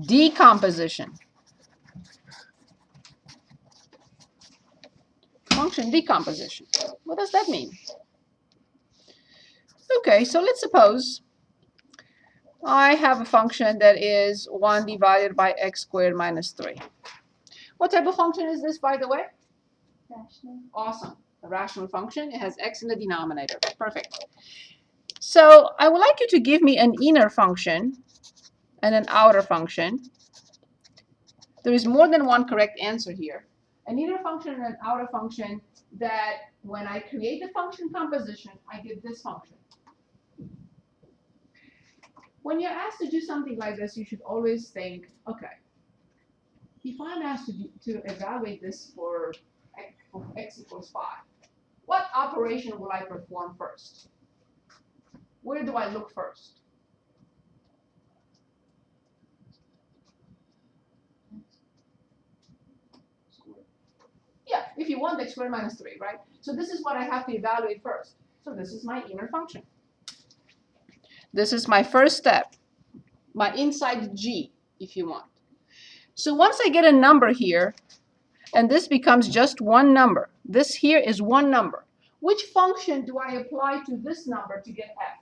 decomposition. Function decomposition. What does that mean? Okay, so let's suppose I have a function that is 1 divided by x squared minus 3. What type of function is this, by the way? Rational. Awesome. A rational function. It has x in the denominator. Perfect. So I would like you to give me an inner function and an outer function. There is more than one correct answer here. An inner function and an outer function that when I create the function composition, I get this function. When you're asked to do something like this, you should always think, okay, if I'm asked to evaluate this for x equals 5, what operation will I perform first? Where do I look first? Yeah, if you want x squared minus 3, right? So this is what I have to evaluate first. So this is my inner function. This is my first step, my inside G, if you want. So once I get a number here, and this becomes just one number, this here is one number, which function do I apply to this number to get f?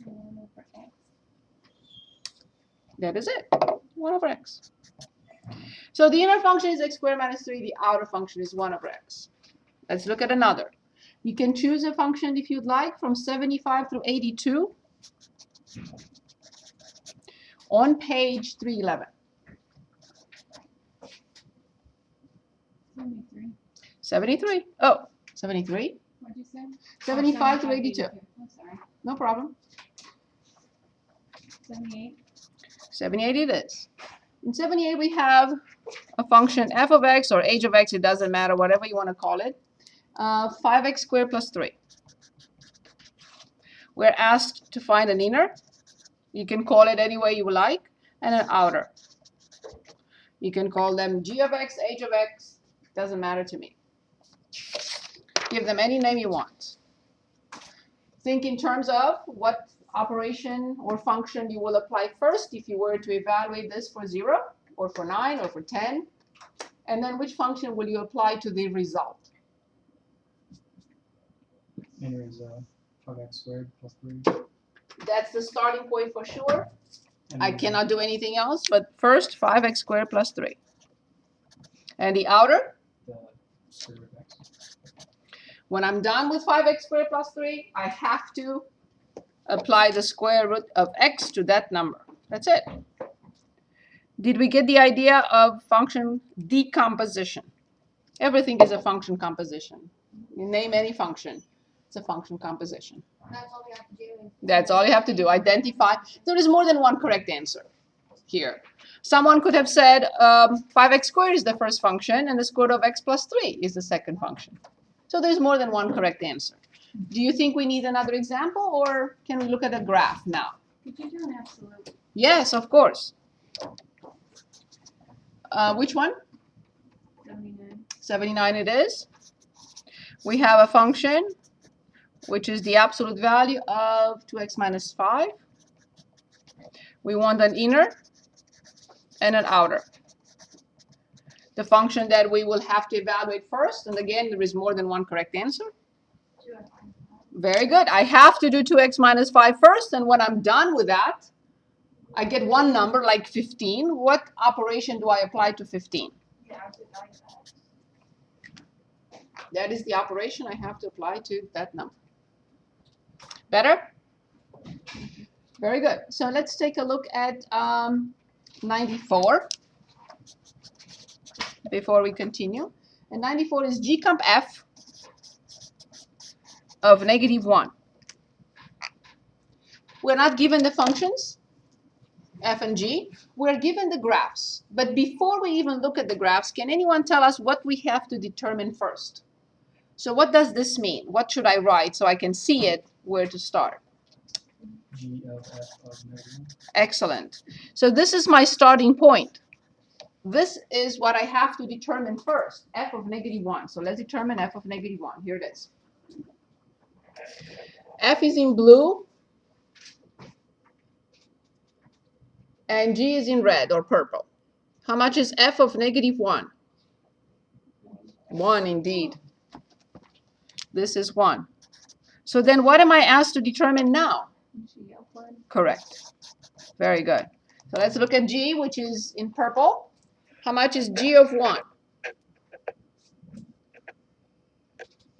1 over x. That is it, 1 over x. So the inner function is x squared minus 3, the outer function is 1 over x. Let's look at another. You can choose a function if you'd like from 75 through 82 on page 311. 73. 73. Oh, 73? What'd you say? 75 through 82. I'm sorry. No problem. 78. 78 it is. In 78 we have a function f of x or h of x, it doesn't matter, whatever you want to call it. 5x squared plus 3. We're asked to find an inner. You can call it any way you like, and an outer. You can call them g of x, h of x, doesn't matter to me. Give them any name you want. Think in terms of what operation or function you will apply first if you were to evaluate this for 0 or for 9 or for 10, and then which function will you apply to the result? Inner is 5x squared plus 3. That's the starting point for sure. And I then cannot do anything else, but first 5x squared plus 3. And the outer, the square root of x. when I'm done with 5x squared plus 3, I have to apply the square root of x to that number. That's it. Did we get the idea of function decomposition? Everything is a function composition. You name any function, it's a function composition. That's all we have to do. That's all you have to do. Identify. There is more than one correct answer here. Someone could have said 5x squared is the first function and the square root of x plus 3 is the second function. So there's more than one correct answer. Do you think we need another example, or can we look at a graph now? Could you do an absolute? Yes, of course. Which one? 79. 79 it is. We have a function which is the absolute value of 2x minus 5. We want an inner and an outer. The function that we will have to evaluate first, and again, there is more than one correct answer. 2x. Very good. I have to do 2x minus 5 first, and when I'm done with that, I get one number like 15. What operation do I apply to 15? Yeah, I did like that. That is the operation I have to apply to that number. Better? Very good. So let's take a look at 94 before we continue. And 94 is g comp f of -1. We're not given the functions, f and g. We're given the graphs. But before we even look at the graphs, can anyone tell us what we have to determine first? So what does this mean? What should I write so I can see it, where to start? G of f of -1. Excellent. So this is my starting point. This is what I have to determine first, f of -1. So let's determine f of -1. Here it is. F is in blue. and G is in red or purple. How much is f of negative 1? 1 indeed. This is 1. So then what am I asked to determine now? G of 1. Correct. Very good. So let's look at G, which is in purple. How much is G of 1?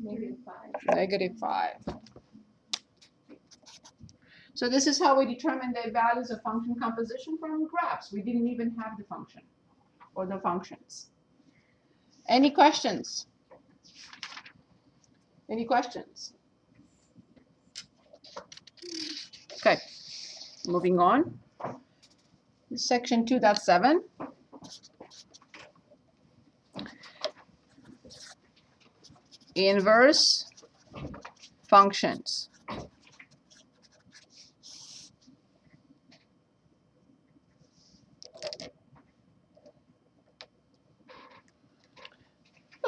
Negative 5. Negative 5. So this is how we determine the values of function composition from graphs. We didn't even have the function or the functions. Any questions? Any questions? Okay, moving on. Section 2.7. Inverse functions.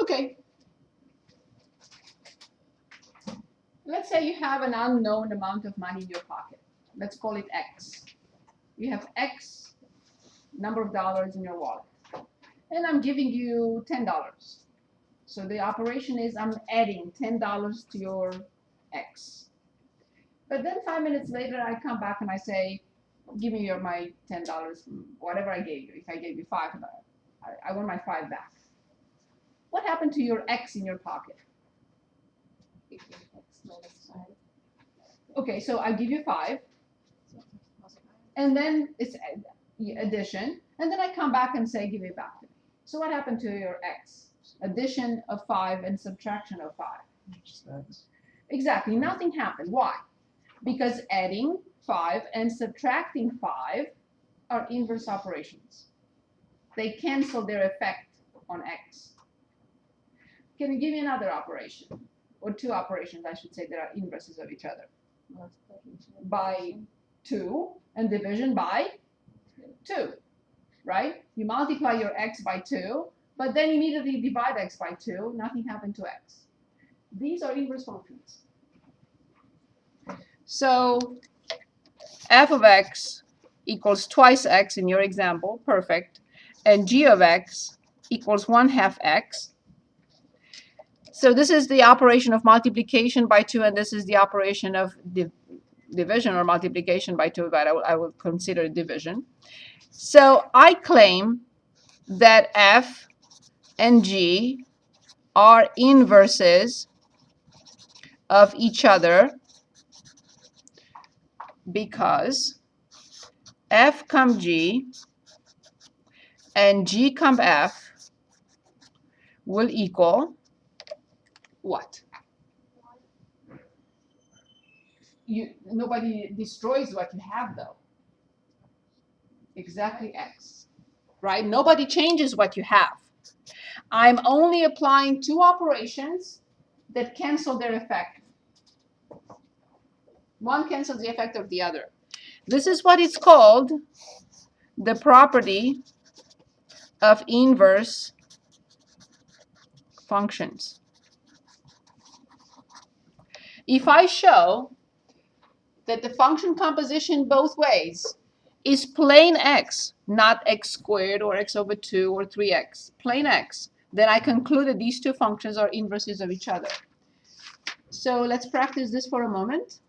Okay. Let's say you have an unknown amount of money in your pocket. Let's call it X. You have X number of dollars in your wallet. And I'm giving you $10. So the operation is I'm adding $10 to your X. But then 5 minutes later, I come back and I say, give me my $10, whatever I gave you. If I gave you $5, I want my 5 back. What happened to your X in your pocket? X minus 5. Okay, so I give you 5, So plus 5. and then it's addition, and then I come back and say, give it back to me. So what happened to your X? Addition of 5 and subtraction of 5. Just X. Exactly, nothing happened. Why? Because adding 5 and subtracting 5 are inverse operations. They cancel their effect on X. Can you give me another operation? Or 2 operations, I should say, that are inverses of each other. Multiplication and By division. 2 and division by 2, right? You multiply your X by 2, but then immediately divide X by 2, nothing happened to X. These are inverse functions. So f of X equals twice X in your example, perfect, and G of X equals 1/2 X. So this is the operation of multiplication by 2, and this is the operation of division or multiplication by 2, but I will consider division. So I claim that f and g are inverses of each other because f cum g and g cum f will equal what? Nobody destroys what you have, though. Exactly X, right? Nobody changes what you have. I'm only applying 2 operations that cancel their effect. One cancels the effect of the other. This is what it's called the property of inverse functions. If I show that the function composition both ways is plain X, not X squared or X over 2 or 3X, plain X, then I conclude that these 2 functions are inverses of each other. So let's practice this for a moment.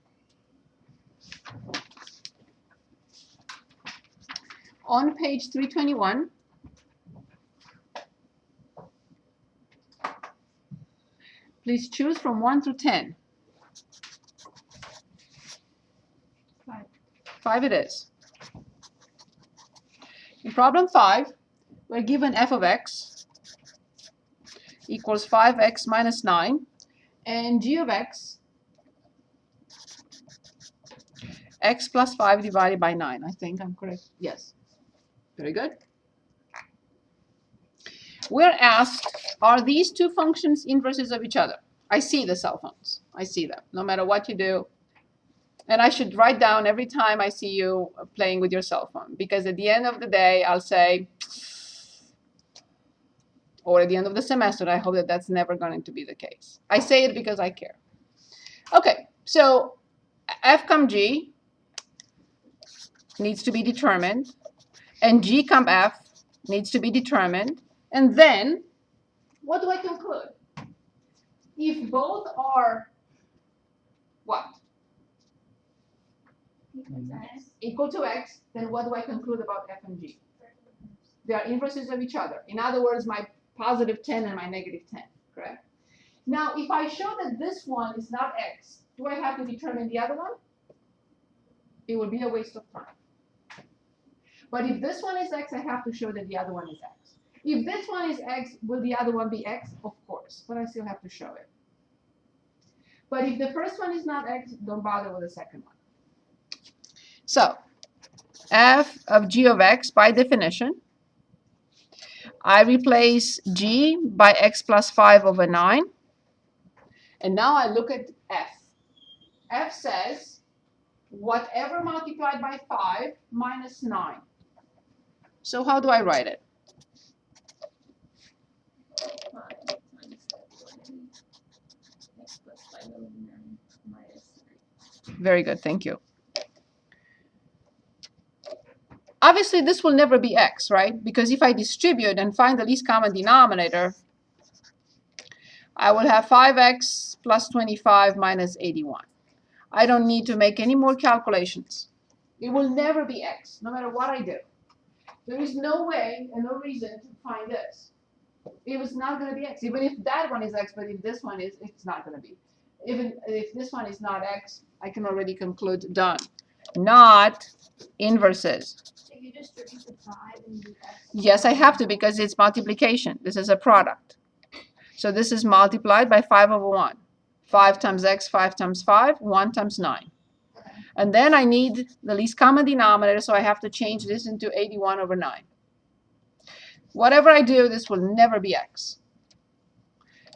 On page 321, please choose from 1 through 10. 5. 5 it is. In problem 5, we're given f of x equals 5x minus 9, and g of x, x plus 5 divided by 9. I think I'm correct. Yes. Very good. We're asked, are these 2 functions inverses of each other? I see the cell phones. I see them, no matter what you do. And I should write down every time I see you playing with your cell phone, because at the end of the day, I'll say, or at the end of the semester, I hope that that's never going to be the case. I say it because I care. Okay, so f cum g needs to be determined. and G comp F needs to be determined. And then, what do I conclude? If both are what? Equal to X, then what do I conclude about F and G? They are inverses of each other. In other words, my positive 10 and my negative 10, correct? Now, if I show that this one is not X, do I have to determine the other one? It will be a waste of time. But if this one is X, I have to show that the other one is X. If this one is X, will the other one be X? Of course, but I still have to show it. But if the first one is not X, don't bother with the second one. So, f of g of x, by definition, I replace g by x plus 5 over 9. And now I look at f. F says, whatever multiplied by 5 minus 9. So how do I write it? Very good, thank you. Obviously, this will never be x, right? Because if I distribute and find the least common denominator, I will have 5x plus 25 minus 81. I don't need to make any more calculations. It will never be x, no matter what I do. There is no way and no reason to find this. It was not going to be x. Even if that one is x, but if this one is, it's not going to be. Even if this one is not x, I can already conclude done. Not inverses. If you distribute the 5 and do x. Yes, I have to because it's multiplication. This is a product. So this is multiplied by 5 over 1. 5 times x, 5 times 5, 1 times 9. Okay. And then I need the least common denominator, so I have to change this into 81 over 9. Whatever I do, this will never be x.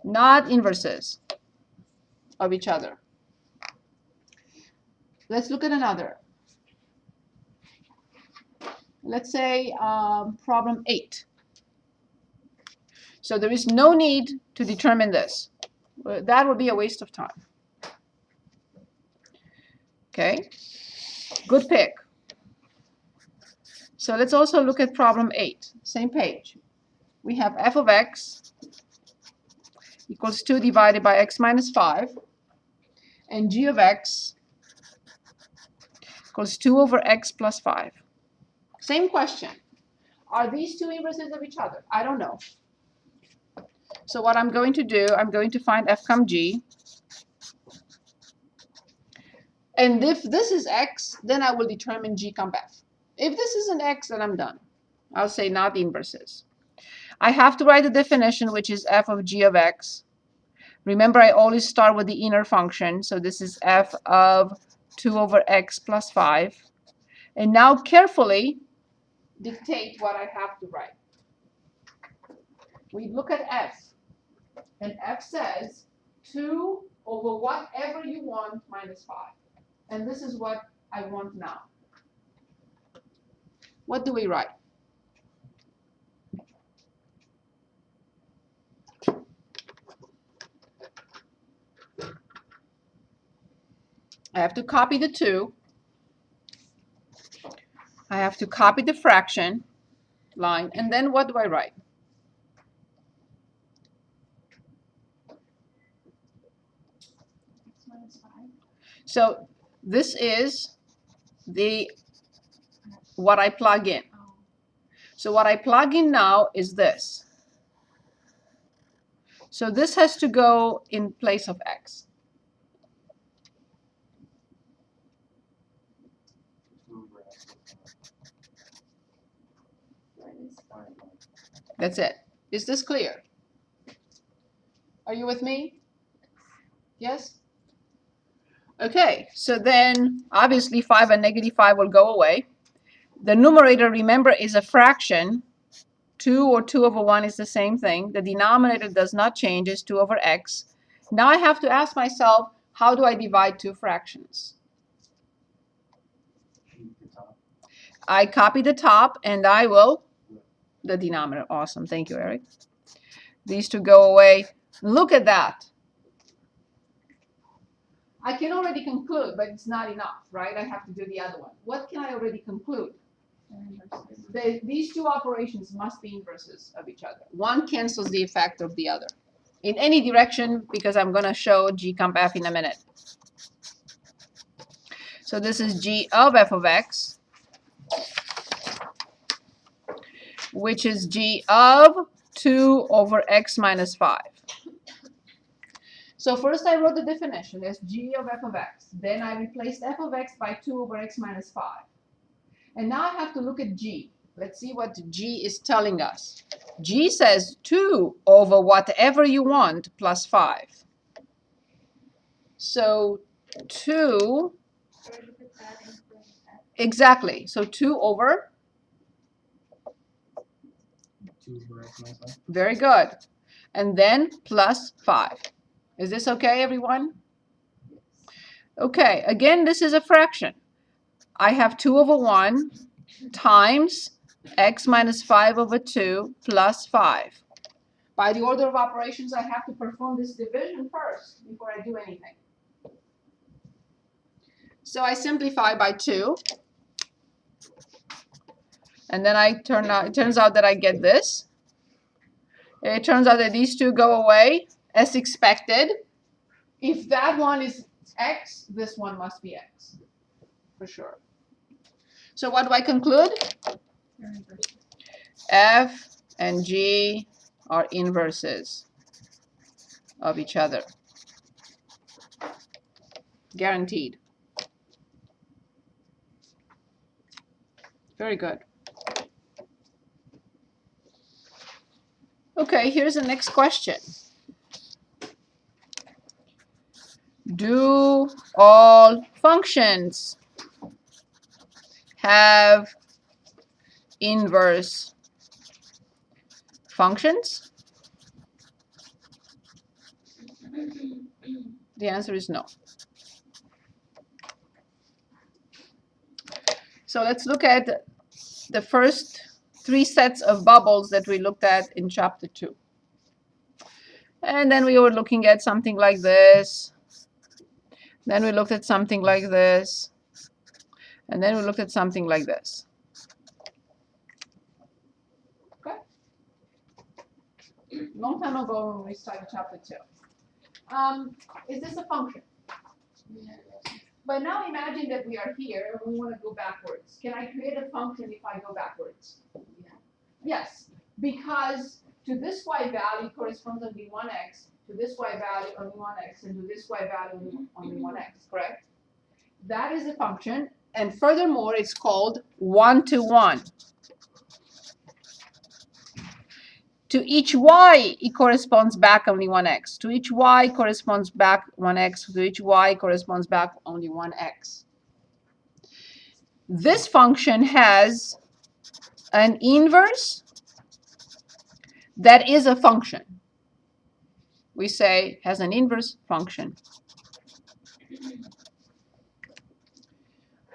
Not inverses of each other. Let's look at another. Let's say problem 8. So there is no need to determine this. That would be a waste of time. Okay, good pick. So let's also look at problem 8, same page. We have f of x equals 2 divided by x minus 5, and g of x equals 2 over x plus 5. Same question. Are these two inverses of each other? I don't know. So what I'm going to do, I'm going to find f comma g. And if this is x, then I will determine g comma f. If this is an x, then I'm done. I'll say not inverses. I have to write the definition, which is f of g of x. Remember, I always start with the inner function. So this is f of 2 over x plus 5. And now carefully dictate what I have to write. We look at f. And f says 2 over whatever you want minus 5. And this is what I want now. What do we write? I have to copy the 2. I have to copy the fraction line. And then what do I write? So this is what I plug in. So what I plug in now is this. So this has to go in place of x. That's it. Is this clear? Are you with me? Yes? Okay, so then obviously 5 and negative 5 will go away. The numerator, remember, is a fraction. 2 or 2 over 1 is the same thing. The denominator does not change, it's 2 over x. Now I have to ask myself, how do I divide two fractions? I copy the top and I will, the denominator. Awesome, thank you, Eric. These two go away. Look at that. I can already conclude, but it's not enough, right? I have to do the other one. What can I already conclude? these two operations must be inverses of each other. One cancels the effect of the other in any direction, because I'm going to show G comp F in a minute. So this is G of F of X, which is G of 2 over X minus 5. So first I wrote the definition as G of F of X. Then I replaced F of X by 2 over X minus 5. And now I have to look at G. Let's see what G is telling us. G says 2 over whatever you want plus 5. So 2, exactly. So 2 over? 2 over X minus 5. Very good. And then plus 5. Is this okay, everyone? Okay, again, this is a fraction. I have 2 over 1 times X minus 5 over 2 plus 5. By the order of operations, I have to perform this division first before I do anything. So I simplify by 2. And then it turns out that I get this. It turns out that these two go away as expected. If that one is X, this one must be X, for sure. So what do I conclude? F and G are inverses of each other. Guaranteed. Very good. Okay, here's the next question. Do all functions have inverse functions? The answer is no. So let's look at the first 3 sets of bubbles that we looked at in chapter 2. And then we were looking at something like this. Then we looked at something like this. And then we looked at something like this. Okay? Long time ago when we started chapter 2. Is this a function? Yes. But now imagine that we are here and we want to go backwards. Can I create a function if I go backwards? Yeah. Yes, because to this y value corresponds only 1x, to this y value only 1x, and to this y value only 1x, correct? That is a function, and furthermore, it's called one-to-one. To each y, it corresponds back only 1x. To each y corresponds back 1x. To each y corresponds back only 1x. This function has an inverse that is a function. We say has an inverse function.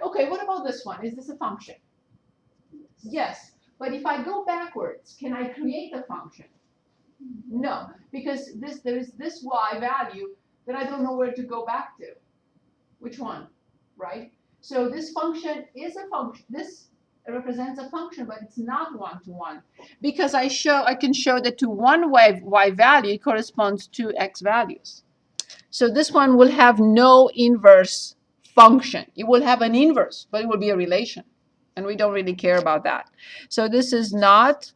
Okay, what about this one? Is this a function? Yes. But if I go backwards, can I create a function? No, because there is this y value that I don't know where to go back to. Which one, right? So this function is a function. This represents a function, but it's not one-to-one, because I can show that to one y value it corresponds to x values. So this one will have no inverse function. It will have an inverse, but it will be a relation. And we don't really care about that. So this is not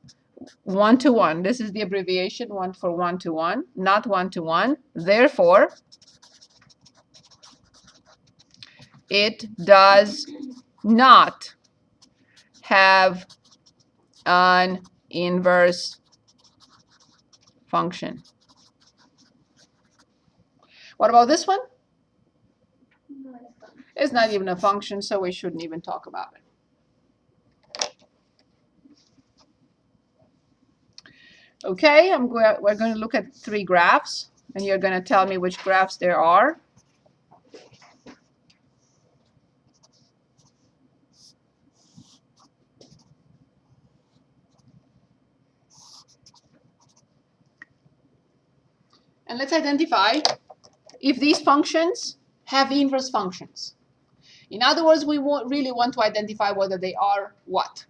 one-to-one. This is the abbreviation for one-to-one, not one-to-one. Therefore, it does not have an inverse function. What about this one? It's not even a function, so we shouldn't even talk about it. Okay, we're going to look at 3 graphs, and you're going to tell me which graphs there are. And let's identify if these functions have inverse functions. In other words, we really want to identify whether they are what?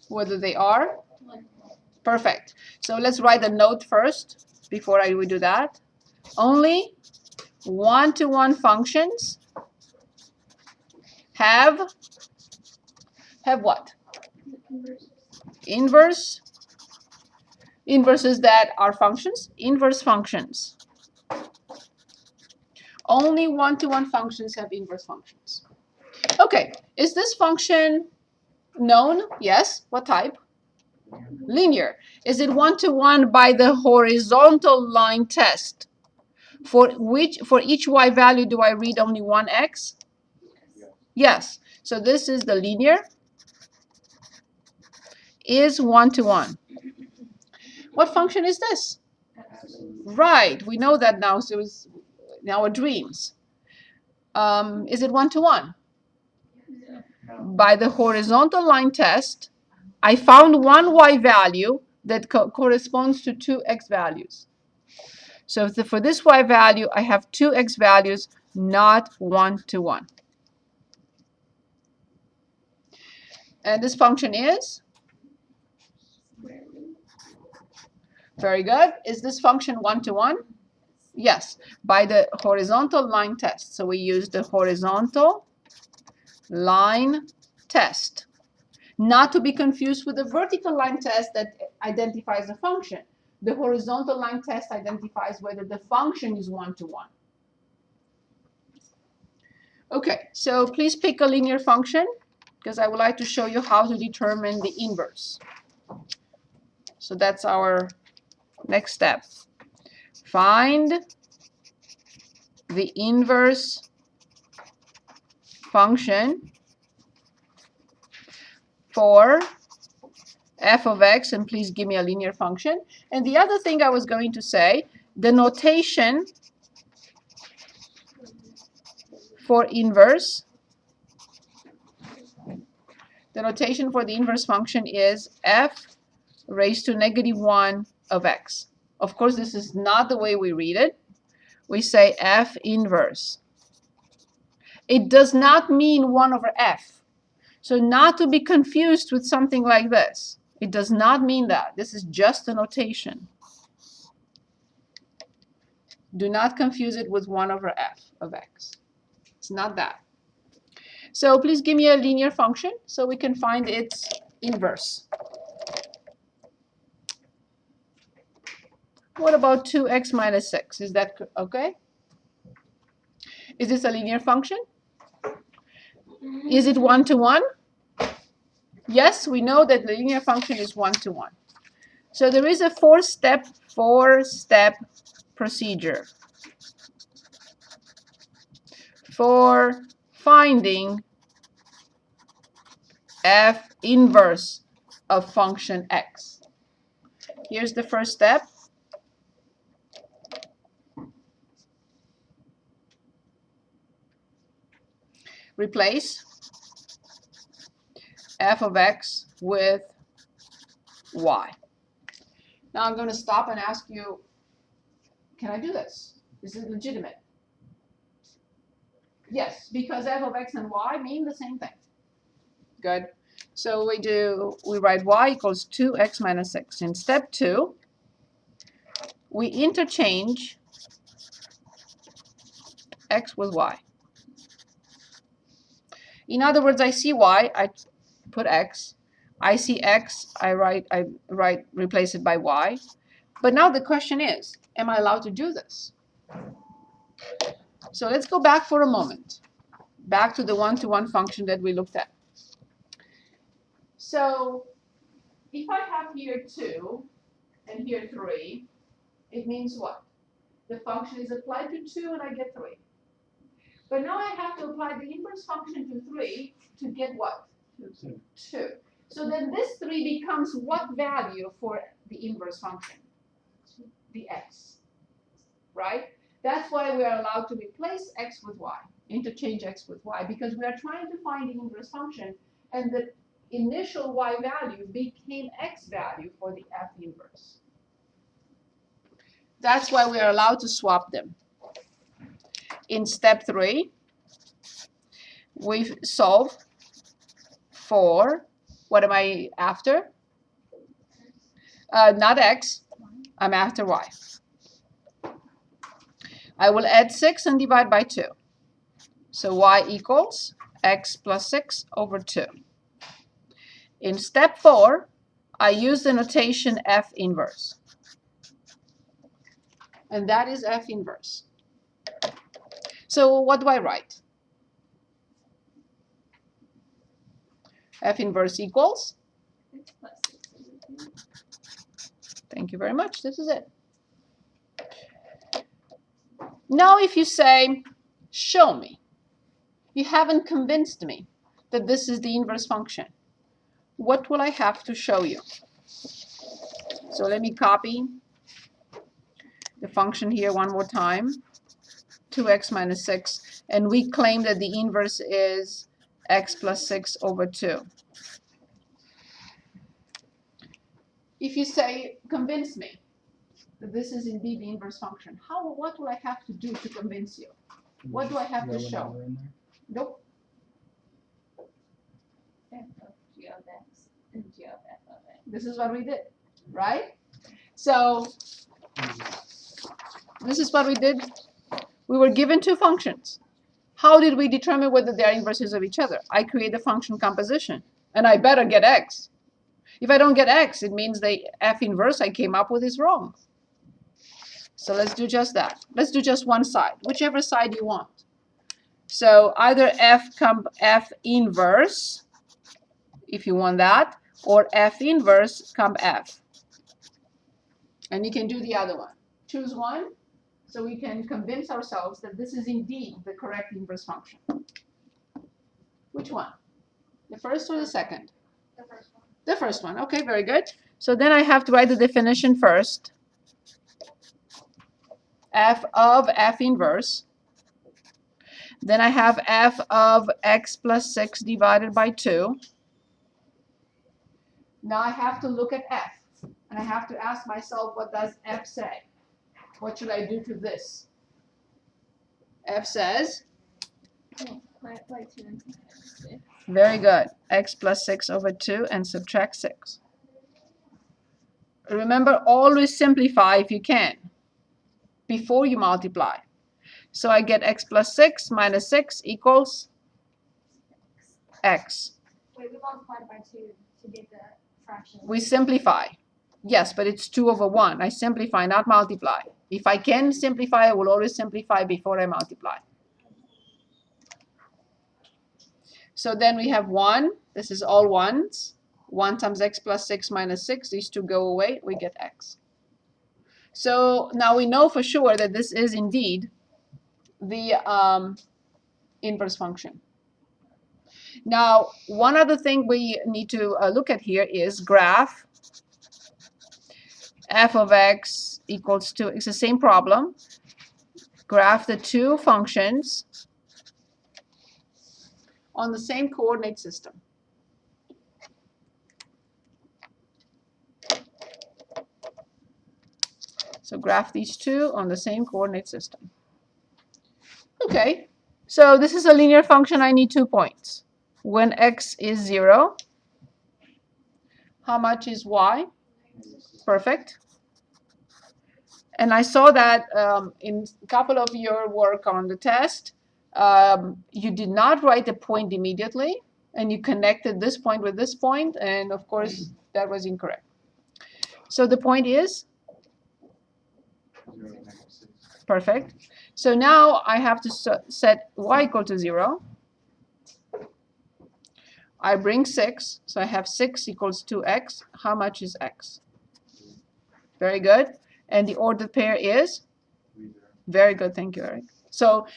Whether they are? Perfect. So let's write a note first before we do that. Only one-to-one functions have what? Inverse. Inverses that are functions. Inverse functions. Only one-to-one functions have inverse functions. Okay, is this function known? Yes. What type? Linear. Is it one-to-one by the horizontal line test? For each y value do I read only one x? Yes. So this is the linear. Is one-to-one. What function is this? Right. We know that now. So it's in our dreams. Is it one-to-one? By the horizontal line test, I found one y value that corresponds to two x values. So for this y value, I have two x values, not one-to-one. And this function is? Very good. Is this function one-to-one? Yes, by the horizontal line test. So we use the horizontal line test. Not to be confused with the vertical line test that identifies the function. The horizontal line test identifies whether the function is one-to-one. Okay, so please pick a linear function because I would like to show you how to determine the inverse. So that's our next step. Find the inverse function for f of x, and please give me a linear function. And the other thing I was going to say, the notation for inverse, the notation for the inverse function is f raised to -1 of x. Of course, this is not the way we read it. We say f inverse. It does not mean 1 over f. So not to be confused with something like this. It does not mean that. This is just a notation. Do not confuse it with 1 over f of x. It's not that. So please give me a linear function so we can find its inverse. What about 2x minus 6? Is that okay? Is this a linear function? Is it one-to-one? Yes, we know that the linear function is one-to-one. So there is a four-step procedure for finding f inverse of function x. Here's the first step. Replace f of x with y. Now I'm going to stop and ask you, can I do this? Is it legitimate? Yes, because f of x and y mean the same thing. Good. So we write y equals 2x minus 6. In step 2, we interchange x with y. In other words, I see y, I put x. I see x, I replace it by y. But now the question is, am I allowed to do this? So let's go back for a moment. Back to the one-to-one function that we looked at. So if I have here 2 and here 3, it means what? The function is applied to 2 and I get 3. But now I have to apply the inverse function to 3 to get what? 2. So then this 3 becomes what value for the inverse function? The x, right? That's why we are allowed to replace x with y, interchange x with y, because we are trying to find the inverse function, and the initial y value became x value for the f inverse. That's why we are allowed to swap them. In step 3, we solve 4, what am I after? Not x, I'm after y. I will add 6 and divide by 2. So y equals x plus 6 over 2. In step 4, I use the notation F inverse. And that is F inverse. So what do I write? F inverse equals? Thank you very much. This is it. Now if you say, show me. You haven't convinced me that this is the inverse function. What will I have to show you? So let me copy the function here one more time. 2x minus 6. And we claim that the inverse is x plus 6 over 2. If you say, convince me that this is indeed the inverse function, what will I have to do to convince you? What do I have to show? Nope. F of g of x and g of f of x. This is what we did, right? So this is what we did. We were given two functions. How did we determine whether they are inverses of each other? I create a function composition, and I better get x. If I don't get x, it means the F inverse I came up with is wrong. So let's do just that. Let's do just one side, whichever side you want. So either F inverse, if you want that, or F inverse F. And you can do the other one. Choose one, so we can convince ourselves that this is indeed the correct inverse function. Which one? The first or the second? The first one. The first one. Okay, very good. So then I have to write the definition first. F of F inverse. Then I have F of x plus 6 divided by 2. Now I have to look at F. And I have to ask myself, what does F say? What should I do to this? F says, Multiply 2 and subtract 6. very good, x plus 6 over 2 and subtract 6. Remember, always simplify if you can, before you multiply. So I get x plus 6 minus 6 equals x. Wait, we multiplied by 2 to get the fraction. We simplify. Yes, but it's 2 over 1. I simplify, not multiply. If I can simplify, I will always simplify before I multiply. So then we have 1. This is all 1s. 1 times x plus 6 minus 6. These two go away. We get x. So now we know for sure that this is indeed the inverse function. Now, one other thing we need to look at here is graph f of x equals to, it's the same problem. Graph the two functions on the same coordinate system. So graph these two on the same coordinate system. Okay, so this is a linear function. I need 2 points. When x is 0, how much is y? Perfect. And I saw that in a couple of your work on the test, you did not write the point immediately, and you connected this point with this point, and of course that was incorrect. So the point is? 0, -6. Perfect. So now I have to set y equal to 0. I bring 6, so I have 6 equals 2x. How much is x? Very good. And the ordered pair is? 3, 0. Very good, thank you, Eric. So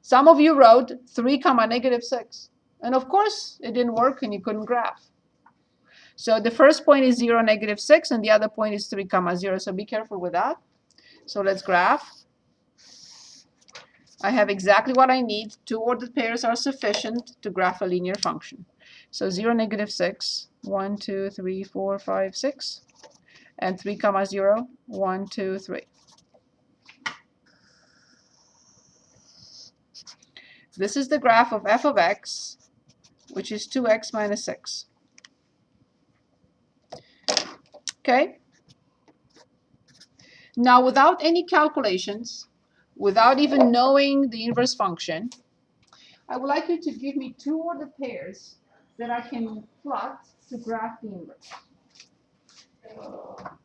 some of you wrote 3, -6. And of course, it didn't work and you couldn't graph. So the first point is 0, -6, and the other point is 3, 0. So be careful with that. So let's graph. I have exactly what I need. 2 ordered pairs are sufficient to graph a linear function. So 0, -6, 1, 2, 3, 4, 5, 6. And 3, 0, 1, 2, 3. This is the graph of f of x which is 2x minus 6. Okay? Now, without any calculations, without even knowing the inverse function, I would like you to give me two ordered pairs that I can plot to graph the inverse.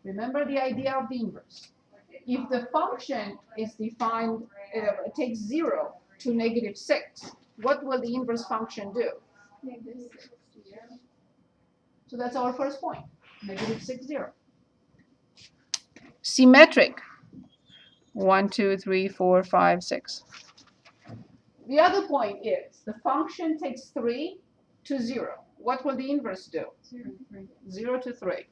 Remember the idea of the inverse. If the function is defined, it takes 0 to negative 6, what will the inverse function do? So that's our first point, negative 6, 0. Symmetric, 1, 2, 3, 4, 5, 6. The other point is the function takes 3 to 0. What will the inverse do? 0 to 3.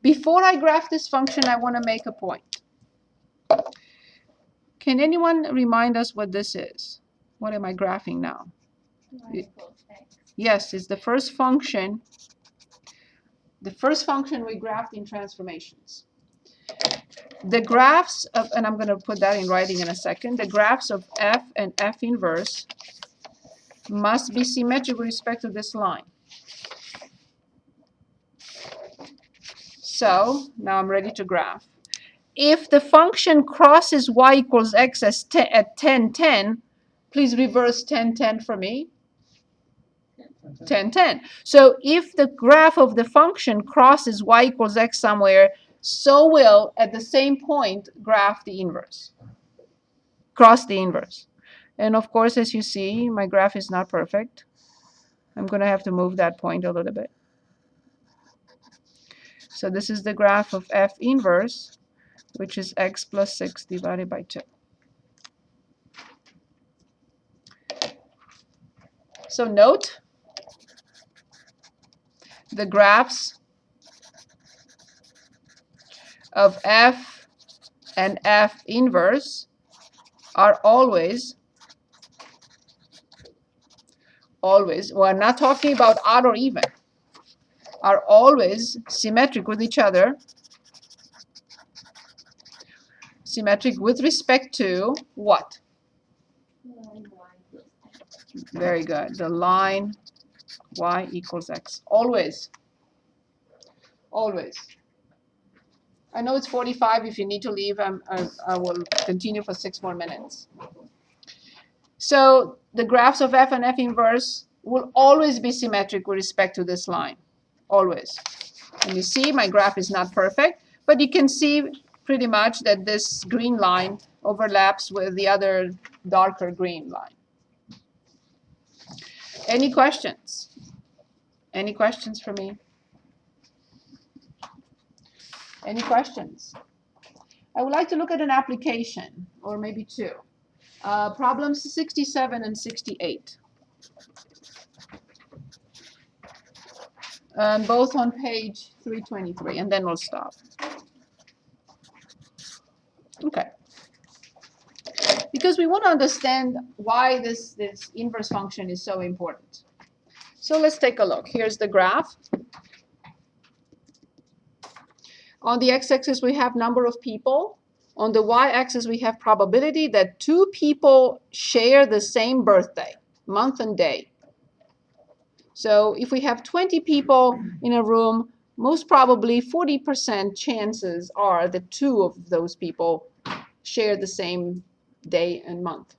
Before I graph this function, I want to make a point. Can anyone remind us what this is? What am I graphing now? Yes, it's the first function. The first function we graphed in transformations. The graphs of, and I'm going to put that in writing in a second, the graphs of f and f inverse must be symmetric with respect to this line. So now I'm ready to graph. If the function crosses y equals x at 10, 10, please reverse 10, 10 for me. 10, 10. So if the graph of the function crosses y equals x somewhere, so will, at the same point, graph the inverse. Cross the inverse. And of course, as you see, my graph is not perfect. I'm going to have to move that point a little bit. So this is the graph of f inverse, which is x plus 6 divided by 2. So note, the graphs of f and f inverse are always, we're not talking about odd or even, are always symmetric with each other, symmetric with respect to what? Very good. The line y equals x. Always. Always. I know it's 45. If you need to leave, I will continue for 6 more minutes. So the graphs of f and f inverse will always be symmetric with respect to this line. Always. And you see my graph is not perfect, but you can see pretty much that this green line overlaps with the other darker green line. Any questions? Any questions for me? Any questions? I would like to look at an application, or maybe two. Problems 67 and 68. Both on page 323, and then we'll stop. Okay. Because we want to understand why this inverse function is so important. So let's take a look. Here's the graph. On the x-axis, we have number of people. On the y-axis, we have probability that 2 people share the same birthday, month and day. So if we have 20 people in a room, most probably 40% chances are that 2 of those people share the same day and month,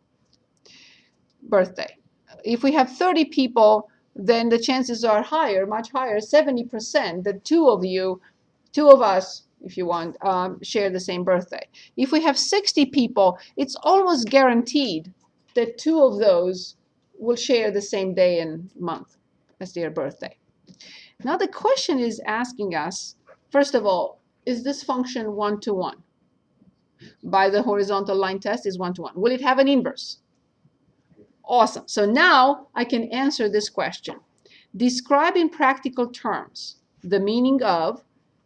birthday. If we have 30 people, then the chances are higher, much higher, 70% that 2 of us, if you want, share the same birthday. If we have 60 people, it's almost guaranteed that 2 of those will share the same day and month as their birthday. Now the question is asking us, first of all, is this function 1-to-1? By the horizontal line test is 1-to-1. Will it have an inverse? Awesome. So now I can answer this question. Describe in practical terms the meaning of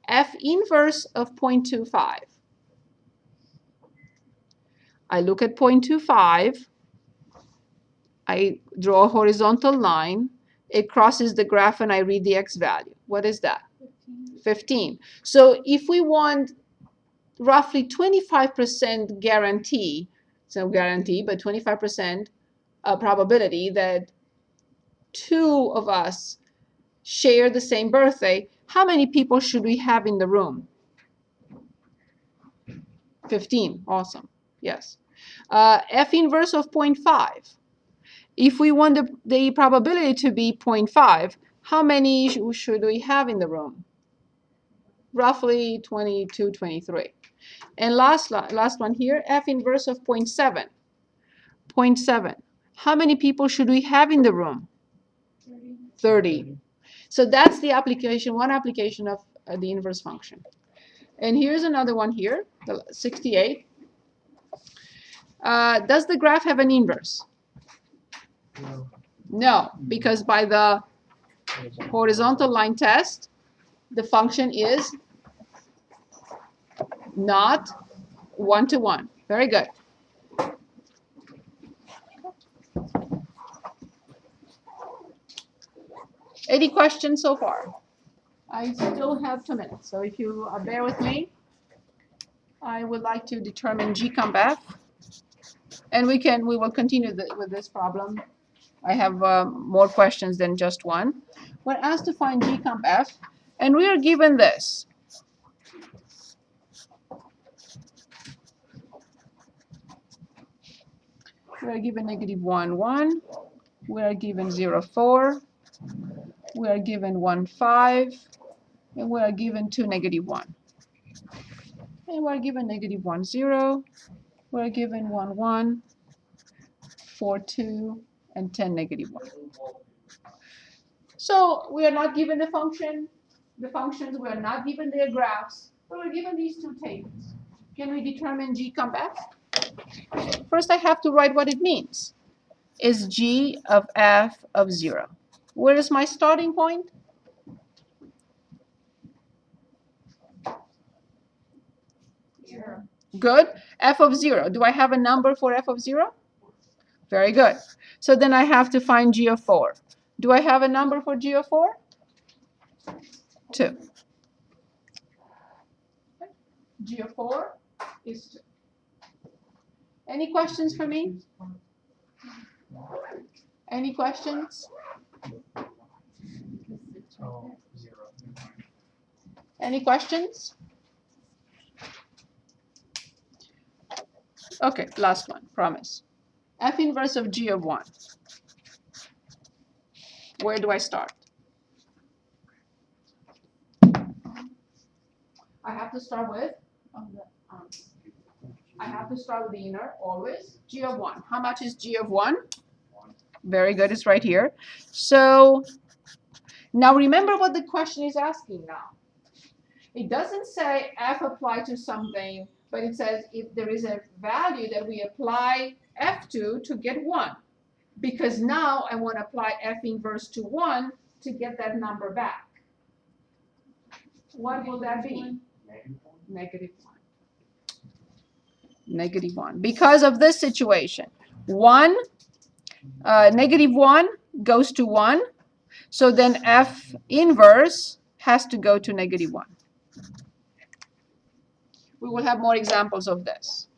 f inverse of 0.25. I look at 0.25. I draw a horizontal line. It crosses the graph and I read the x value. What is that? 15. So if we want roughly 25% guarantee, it's no guarantee, but 25% probability that two of us share the same birthday, how many people should we have in the room? 15. Awesome. Yes. F inverse of 0.5. If we want the probability to be 0.5, how many should we have in the room? Roughly 22, 23. And last one here, F inverse of 0.7. 0.7. How many people should we have in the room? 30. So that's the application, one application of the inverse function. And here's another one here, the 68. Does the graph have an inverse? No. No, because by the horizontal line test, the function is not one-to-one. Very good. Any questions so far? I still have 2 minutes, so if you bear with me, I would like to determine G-comp F, and we will continue with this problem. I have more questions than just one. We're asked to find G-comp F, and we are given this. We are given -1, 1. We are given 0, 4. We are given 1, 5. And we are given 2, -1. And we're given -1, 0. We're given 1, 1, 4, 2, and 10, -1. So we are not given the functions, we are not given their graphs, but we're given these two tables. Can we determine G-comp F? First, I have to write what it means. Is G of F of 0. Where is my starting point? Zero. Good. F of 0. Do I have a number for F of 0? Very good. So then I have to find G of 4. Do I have a number for G of 4? 2. G of 4 is 2. Any questions for me? Any questions? Oh, 0. Any questions? Okay, last one, promise. F inverse of G of 1. Where do I start? I have to start with the inner, always. G of 1. How much is G of 1? Very good, it's right here. So now remember what the question is asking now. It doesn't say F applied to something, but it says if there is a value that we apply F to get 1. Because now I want to apply F inverse to 1 to get that number back. What will that be? -1. -1. Because of this situation. -1 goes to 1. So then F inverse has to go to -1. We will have more examples of this.